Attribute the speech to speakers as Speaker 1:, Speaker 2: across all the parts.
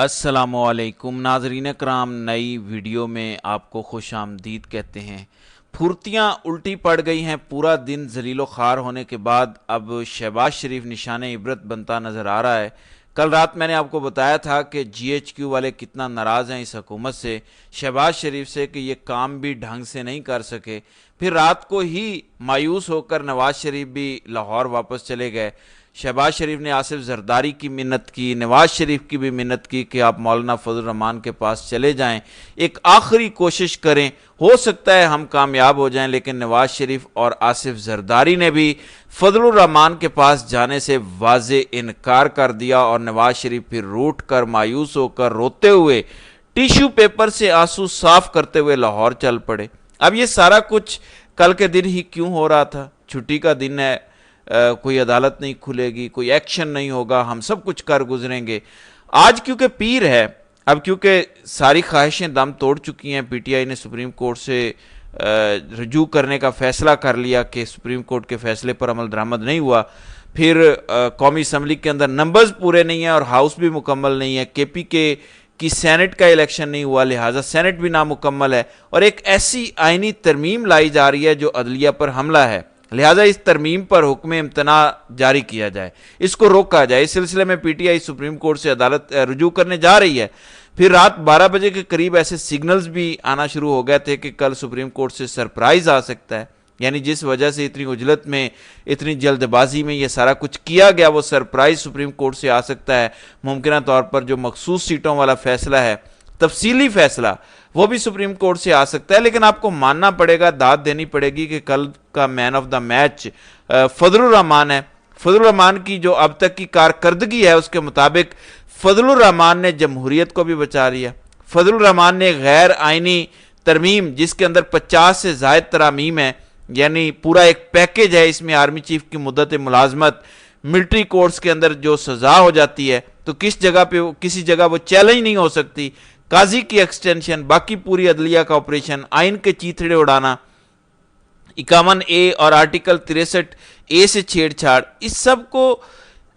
Speaker 1: السلام علیکم ناظرین کرام، نئی ویڈیو میں آپ کو خوش آمدید کہتے ہیں۔ پھرتیاں الٹی پڑ گئی ہیں۔ پورا دن ذلیل و خوار ہونے کے بعد اب شہباز شریف نشان عبرت بنتا نظر آ رہا ہے۔ کل رات میں نے آپ کو بتایا تھا کہ جی ایچ کیو والے کتنا ناراض ہیں اس حکومت سے، شہباز شریف سے، کہ یہ کام بھی ڈھنگ سے نہیں کر سکے۔ پھر رات کو ہی مایوس ہو کر نواز شریف بھی لاہور واپس چلے گئے۔ شہباز شریف نے آصف زرداری کی منت کی، نواز شریف کی بھی منت کی کہ آپ مولانا فضل الرحمان کے پاس چلے جائیں، ایک آخری کوشش کریں، ہو سکتا ہے ہم کامیاب ہو جائیں۔ لیکن نواز شریف اور آصف زرداری نے بھی فضل الرحمان کے پاس جانے سے واضح انکار کر دیا، اور نواز شریف پھر روٹھ کر، مایوس ہو کر، روتے ہوئے، ٹیشو پیپر سے آنسو صاف کرتے ہوئے لاہور چل پڑے۔ اب یہ سارا کچھ کل کے دن ہی کیوں ہو رہا تھا؟ چھٹی کا دن ہے، کوئی عدالت نہیں کھلے گی، کوئی ایکشن نہیں ہوگا، ہم سب کچھ کر گزریں گے۔ آج کیونکہ پیر ہے، اب کیونکہ ساری خواہشیں دم توڑ چکی ہیں، پی ٹی آئی نے سپریم کورٹ سے رجوع کرنے کا فیصلہ کر لیا کہ سپریم کورٹ کے فیصلے پر عمل درآمد نہیں ہوا، پھر قومی اسمبلی کے اندر نمبرز پورے نہیں ہیں اور ہاؤس بھی مکمل نہیں ہے، کے پی کے کی سینٹ کا الیکشن نہیں ہوا، لہٰذا سینٹ بھی نامکمل ہے، اور ایک ایسی آئینی ترمیم لائی جا رہی ہے جو عدلیہ پر حملہ ہے، لہٰذا اس ترمیم پر حکم امتناع جاری کیا جائے، اس کو روکا جائے۔ اس سلسلے میں P T I supreme court سے عدالت رجوع کرنے جا رہی ہے۔ پھر رات 12 بجے کے قریب ایسے سگنلز بھی آنا شروع ہو گئے تھے کہ کل سپریم کورٹ سے سرپرائز آ سکتا ہے، یعنی جس وجہ سے اتنی عجلت میں، اتنی جلد بازی میں یہ سارا کچھ کیا گیا، وہ سرپرائز سپریم کورٹ سے آ سکتا ہے۔ ممکنہ طور پر جو مخصوص سیٹوں والا فیصلہ ہے، تفصیلی فیصلہ، وہ بھی سپریم کورٹ سے آ سکتا ہے۔ لیکن آپ کو ماننا پڑے گا، داد دینی پڑے گی کہ کل کا مین آف دا میچ فضل الرحمان ہے۔ فضل الرحمان کی جو اب تک کی کارکردگی ہے، اس کے مطابق فضل الرحمان نے جمہوریت کو بھی بچا لیا۔ فضل الرحمان نے غیر آئینی ترمیم، جس کے اندر 50 سے زائد ترامیم ہیں، یعنی پورا ایک پیکیج ہے، اس میں آرمی چیف کی مدت ملازمت، ملٹری کورٹس کے اندر جو سزا ہو جاتی ہے، تو کسی جگہ وہ چیلنج نہیں ہو سکتی، قاضی کی ایکسٹینشن، باقی پوری عدلیہ کا آپریشن، آئین کے چیتھڑے اڑانا، 51A اور آرٹیکل 63A سے چھیڑ چھاڑ، اس سب کو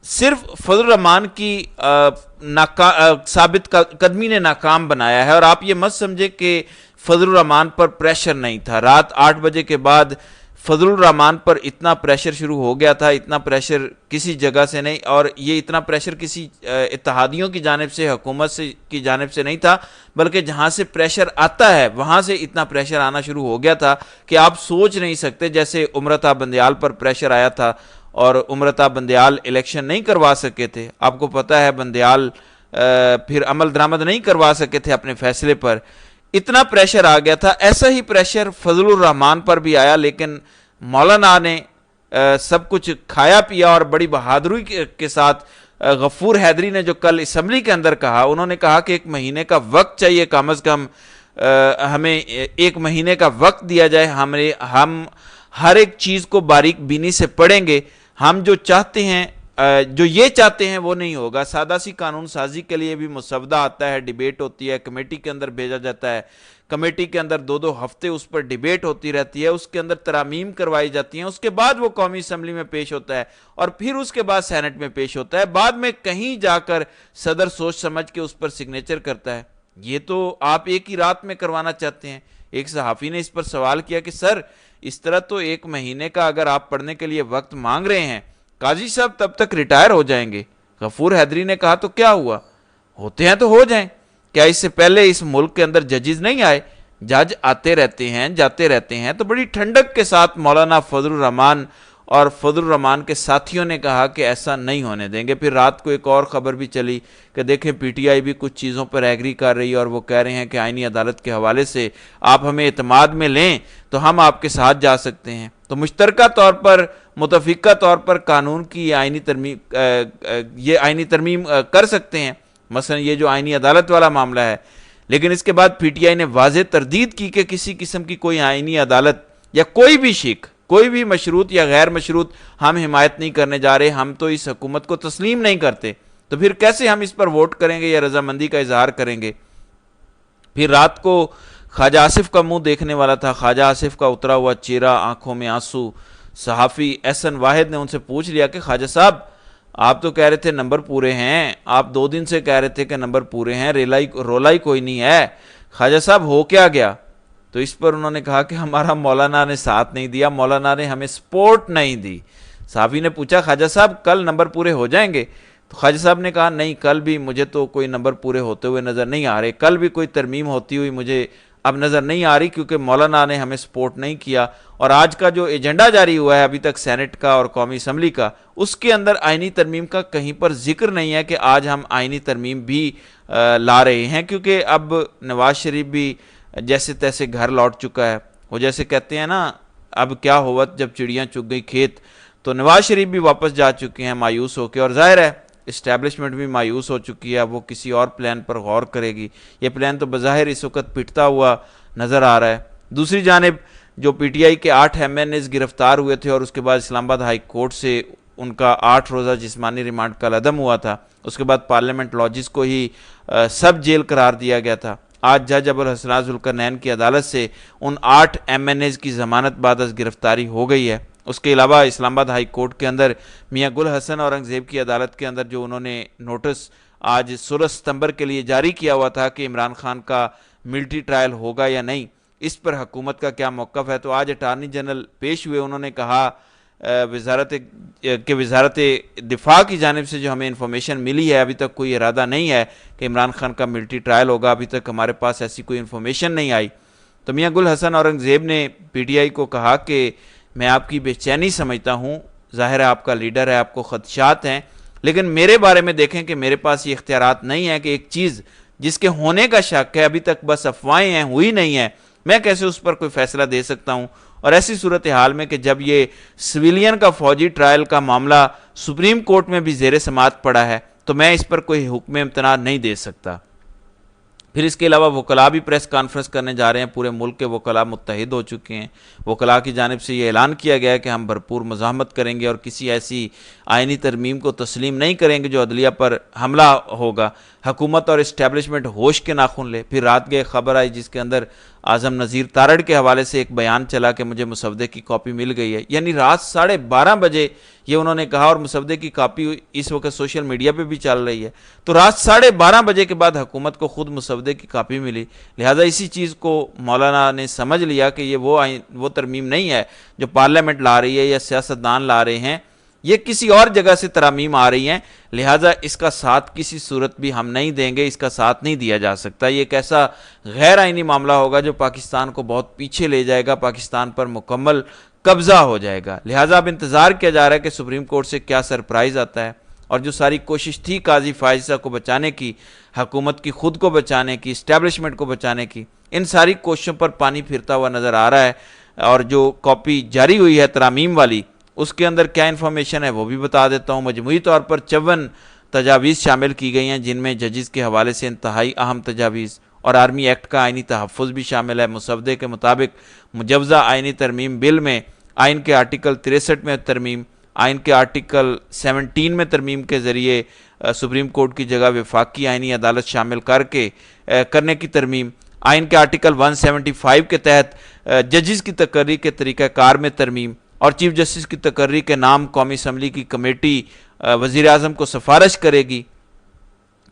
Speaker 1: صرف فضل الرحمان کی ثابت قدمی نے ناکام بنایا ہے۔ اور آپ یہ مت سمجھے کہ فضل الرحمان پر پریشر نہیں تھا۔ رات 8 بجے کے بعد فضل الرحمان پر اتنا پریشر شروع ہو گیا تھا، اتنا پریشر کسی جگہ سے نہیں، اور یہ اتنا پریشر کسی اتحادیوں کی جانب سے، حکومت کی جانب سے نہیں تھا، بلکہ جہاں سے پریشر آتا ہے وہاں سے اتنا پریشر آنا شروع ہو گیا تھا کہ آپ سوچ نہیں سکتے۔ جیسے امرتا بندیال پر پریشر آیا تھا اور امرتا بندیال الیکشن نہیں کروا سکے تھے، آپ کو پتہ ہے بندیال پھر عمل درآمد نہیں کروا سکے تھے اپنے فیصلے پر، اتنا پریشر آ گیا تھا۔ ایسا ہی پریشر فضل الرحمان پر بھی آیا، لیکن مولانا نے سب کچھ کھایا پیا، اور بڑی بہادری کے ساتھ غفور حیدری نے جو کل اسمبلی کے اندر کہا، انہوں نے کہا کہ 1 مہینے کا وقت چاہیے، کم از کم ہمیں 1 مہینے کا وقت دیا جائے، ہم ہر ایک چیز کو باریک بینی سے پڑھیں گے، ہم جو چاہتے ہیں، جو یہ چاہتے ہیں وہ نہیں ہوگا۔ سادہ سی قانون سازی کے لیے بھی مسودہ آتا ہے، ڈیبیٹ ہوتی ہے، کمیٹی کے اندر بھیجا جاتا ہے، کمیٹی کے اندر 2 ہفتے اس پر ڈیبیٹ ہوتی رہتی ہے، اس کے اندر ترامیم کروائی جاتی ہیں، اس کے بعد وہ قومی اسمبلی میں پیش ہوتا ہے، اور پھر اس کے بعد سینٹ میں پیش ہوتا ہے، بعد میں کہیں جا کر صدر سوچ سمجھ کے اس پر سگنیچر کرتا ہے۔ یہ تو آپ ایک ہی رات میں کروانا چاہتے ہیں۔ ایک صحافی نے اس پر سوال کیا کہ سر، اس طرح تو 1 مہینے کا اگر آپ پڑھنے کے لیے وقت مانگ رہے ہیں، قاضی صاحب تب تک ریٹائر ہو جائیں گے۔ غفور حیدری نے کہا تو کیا ہوا، ہوتے ہیں تو ہو جائیں، کیا اس سے پہلے اس ملک کے اندر ججز نہیں آئے؟ جج آتے رہتے ہیں، جاتے رہتے ہیں۔ تو بڑی ٹھنڈک کے ساتھ مولانا فضل الرحمان اور فضل الرحمان کے ساتھیوں نے کہا کہ ایسا نہیں ہونے دیں گے۔ پھر رات کو ایک اور خبر بھی چلی کہ دیکھیں پی ٹی آئی بھی کچھ چیزوں پر ایگری کر رہی ہے، اور وہ کہہ رہے ہیں کہ آئینی عدالت کے حوالے سے آپ ہمیں اعتماد میں لیں تو ہم آپ کے ساتھ جا سکتے ہیں۔ تو مشترکہ طور پر، متفقہ طور پر قانون کی یہ آئینی ترمیم کر سکتے ہیں، مثلا یہ جو آئینی عدالت والا معاملہ ہے۔ لیکن اس کے بعد پی ٹی آئی نے واضح تردید کی کہ کسی قسم کی کوئی آئینی عدالت یا کوئی بھی شک، کوئی بھی مشروط یا غیر مشروط ہم حمایت نہیں کرنے جا رہے، ہم تو اس حکومت کو تسلیم نہیں کرتے، تو پھر کیسے ہم اس پر ووٹ کریں گے یا رضامندی کا اظہار کریں گے۔ پھر رات کو خواجہ آصف کا منہ دیکھنے والا تھا، خواجہ آصف کا اترا ہوا چہرہ، آنکھوں میں آنسو۔ صحافی احسن واحد نے ان سے پوچھ لیا کہ خواجہ صاحب، آپ تو کہہ رہے تھے نمبر پورے ہیں، آپ 2 دن سے کہہ رہے تھے کہ نمبر پورے ہیں، رولا ہی کوئی نہیں ہے، خواجہ صاحب ہو کیا گیا؟ تو اس پر انہوں نے کہا کہ ہمارا مولانا نے ساتھ نہیں دیا، مولانا نے ہمیں سپورٹ نہیں دی۔ صحافی نے پوچھا خواجہ صاحب کل نمبر پورے ہو جائیں گے؟ تو خواجہ صاحب نے کہا نہیں، کل بھی مجھے تو کوئی نمبر پورے ہوتے ہوئے نظر نہیں آ رہے، کل بھی کوئی ترمیم ہوتی ہوئی مجھے اب نظر نہیں آ رہی، کیونکہ مولانا نے ہمیں سپورٹ نہیں کیا۔ اور آج کا جو ایجنڈا جاری ہوا ہے ابھی تک سینٹ کا اور قومی اسمبلی کا، اس کے اندر آئینی ترمیم کا کہیں پر ذکر نہیں ہے کہ آج ہم آئینی ترمیم بھی لا رہے ہیں، کیونکہ اب نواز شریف بھی جیسے تیسے گھر لوٹ چکا ہے۔ وہ جیسے کہتے ہیں نا، اب کیا ہوا جب چڑیاں چگ گئی کھیت، تو نواز شریف بھی واپس جا چکے ہیں مایوس ہو کے، اور ظاہر ہے اسٹیبلشمنٹ بھی مایوس ہو چکی ہے، وہ کسی اور پلان پر غور کرے گی۔ یہ پلان تو بظاہر اس وقت پٹتا ہوا نظر آ رہا ہے۔ دوسری جانب جو پی ٹی آئی کے 8 ایم این ایز گرفتار ہوئے تھے اور اس کے بعد اسلام آباد ہائی کورٹ سے ان کا 8 روزہ جسمانی ریمانڈ کا عدم ہوا تھا، اس کے بعد پارلیمنٹ لاجز کو ہی سب جیل قرار دیا گیا تھا۔ آج جج ابوالحسنات ذوالقرنین کی عدالت سے ان 8 ایم این ایز کی ضمانت بعد از گرفتاری ہو گئی ہے۔ اس کے علاوہ اسلام آباد ہائی کورٹ کے اندر میاں گل حسن اورنگزیب کی عدالت کے اندر جو انہوں نے نوٹس آج 16 ستمبر کے لیے جاری کیا ہوا تھا کہ عمران خان کا ملٹری ٹرائل ہوگا یا نہیں، اس پر حکومت کا کیا موقف ہے، تو آج اٹارنی جنرل پیش ہوئے، انہوں نے کہا وزارت دفاع کی جانب سے جو ہمیں انفارمیشن ملی ہے، ابھی تک کوئی ارادہ نہیں ہے کہ عمران خان کا ملٹری ٹرائل ہوگا، ابھی تک ہمارے پاس ایسی کوئی انفارمیشن نہیں آئی۔ تو میاں گل حسن اورنگزیب نے پی ٹی آئی کو کہا کہ میں آپ کی بے چینی سمجھتا ہوں، ظاہر ہے آپ کا لیڈر ہے، آپ کو خدشات ہیں، لیکن میرے بارے میں دیکھیں کہ میرے پاس یہ اختیارات نہیں ہیں کہ ایک چیز جس کے ہونے کا شک ہے، ابھی تک بس افواہیں ہیں، ہوئی نہیں ہے، میں کیسے اس پر کوئی فیصلہ دے سکتا ہوں؟ اور ایسی صورتحال میں کہ جب یہ سویلین کا فوجی ٹرائل کا معاملہ سپریم کورٹ میں بھی زیر سماعت پڑا ہے، تو میں اس پر کوئی حکم امتناع نہیں دے سکتا۔ پھر اس کے علاوہ وکلاء بھی پریس کانفرنس کرنے جا رہے ہیں، پورے ملک کے وکلاء متحد ہو چکے ہیں۔ وکلاء کی جانب سے یہ اعلان کیا گیا ہے کہ ہم بھرپور مزاحمت کریں گے اور کسی ایسی آئینی ترمیم کو تسلیم نہیں کریں گے جو عدلیہ پر حملہ ہوگا۔ حکومت اور اسٹیبلشمنٹ ہوش کے ناخن لے۔ پھر رات کے خبر آئی جس کے اندر اعظم نذیر تارڑ کے حوالے سے ایک بیان چلا کہ مجھے مسودے کی کاپی مل گئی ہے، یعنی رات 12:30 بجے یہ انہوں نے کہا، اور مسودے کی کاپی اس وقت سوشل میڈیا پہ بھی چل رہی ہے۔ تو رات 12:30 بجے کے بعد حکومت کو خود مسودے کی کاپی ملی، لہٰذا اسی چیز کو مولانا نے سمجھ لیا کہ یہ وہ ترمیم نہیں ہے جو پارلیمنٹ لا رہی ہے یا سیاستدان لا رہے ہیں، یہ کسی اور جگہ سے ترامیم آ رہی ہیں، لہٰذا اس کا ساتھ کسی صورت بھی ہم نہیں دیں گے، اس کا ساتھ نہیں دیا جا سکتا۔ یہ ایک ایسا غیر آئینی معاملہ ہوگا جو پاکستان کو بہت پیچھے لے جائے گا، پاکستان پر مکمل قبضہ ہو جائے گا۔ لہٰذا اب انتظار کیا جا رہا ہے کہ سپریم کورٹ سے کیا سرپرائز آتا ہے، اور جو ساری کوشش تھی قاضی فائزہ کو بچانے کی، حکومت کی خود کو بچانے کی، اسٹیبلشمنٹ کو بچانے کی، ان ساری کوششوں پر پانی پھرتا ہوا نظر آ رہا ہے۔ اور جو کاپی جاری ہوئی ہے ترامیم والی، اس کے اندر کیا انفارمیشن ہے وہ بھی بتا دیتا ہوں۔ مجموعی طور پر 54 تجاویز شامل کی گئی ہیں، جن میں ججز کے حوالے سے انتہائی اہم تجاویز اور آرمی ایکٹ کا آئینی تحفظ بھی شامل ہے۔ مسودے کے مطابق مجوزہ آئینی ترمیم بل میں آئین کے آرٹیکل 63 میں ترمیم، آئین کے آرٹیکل 17 میں ترمیم کے ذریعے سپریم کورٹ کی جگہ وفاقی آئینی عدالت شامل کرنے کی ترمیم، آئین کے آرٹیکل 175 کے تحت ججز کی تقرری کے طریقہ کار میں ترمیم، اور چیف جسٹس کی تقرری کے نام قومی اسمبلی کی کمیٹی وزیر اعظم کو سفارش کرے گی۔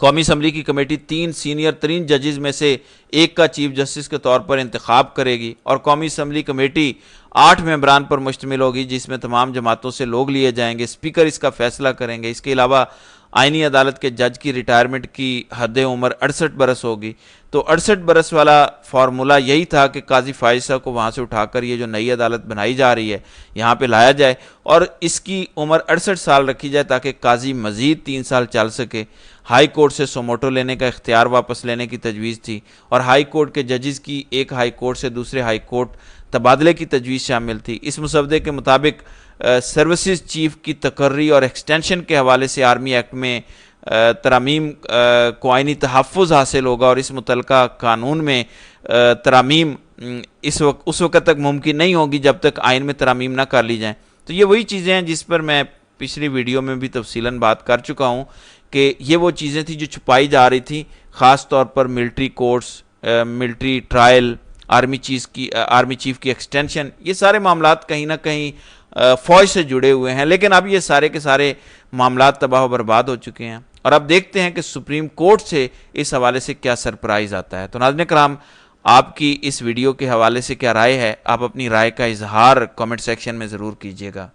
Speaker 1: قومی اسمبلی کی کمیٹی 3 سینئر ترین ججز میں سے ایک کا چیف جسٹس کے طور پر انتخاب کرے گی، اور قومی اسمبلی کمیٹی 8 ممبران پر مشتمل ہوگی جس میں تمام جماعتوں سے لوگ لیے جائیں گے۔ اسپیکر اس کا فیصلہ کریں گے۔ اس کے علاوہ آئینی عدالت کے جج کی ریٹائرمنٹ کی حد عمر 68 برس ہوگی۔ تو 68 برس والا فارمولہ یہی تھا کہ قاضی فائزہ کو وہاں سے اٹھا کر یہ جو نئی عدالت بنائی جا رہی ہے یہاں پہ لایا جائے، اور اس کی عمر 68 سال رکھی جائے تاکہ قاضی مزید 3 سال چل سکے۔ ہائی کورٹ سے سوموٹو لینے کا اختیار واپس لینے کی تجویز تھی، اور ہائی کورٹ کے ججز کی ایک ہائی کورٹ سے دوسرے ہائی کورٹ تبادلے کی تجویز شامل تھی۔ اس مسودے کے مطابق سروسز چیف کی تقرری اور ایکسٹینشن کے حوالے سے آرمی ایکٹ میں ترامیم کو آئینی تحفظ حاصل ہوگا، اور اس متعلقہ قانون میں ترامیم اس وقت تک ممکن نہیں ہوگی جب تک آئین میں ترامیم نہ کر لی جائیں۔ تو یہ وہی چیزیں ہیں جس پر میں پچھلی ویڈیو میں بھی تفصیلاً بات کر چکا ہوں کہ یہ وہ چیزیں تھیں جو چھپائی جا رہی تھیں، خاص طور پر military courts, military trial, army chief کی ایکسٹینشن، یہ سارے معاملات کہیں نہ کہیں فوج سے جڑے ہوئے ہیں، لیکن اب یہ سارے کے سارے معاملات تباہ و برباد ہو چکے ہیں، اور اب دیکھتے ہیں کہ سپریم کورٹ سے اس حوالے سے کیا سرپرائز آتا ہے۔ تو ناظرین کرام، آپ کی اس ویڈیو کے حوالے سے کیا رائے ہے؟ آپ اپنی رائے کا اظہار کامنٹ سیکشن میں ضرور کیجیے گا۔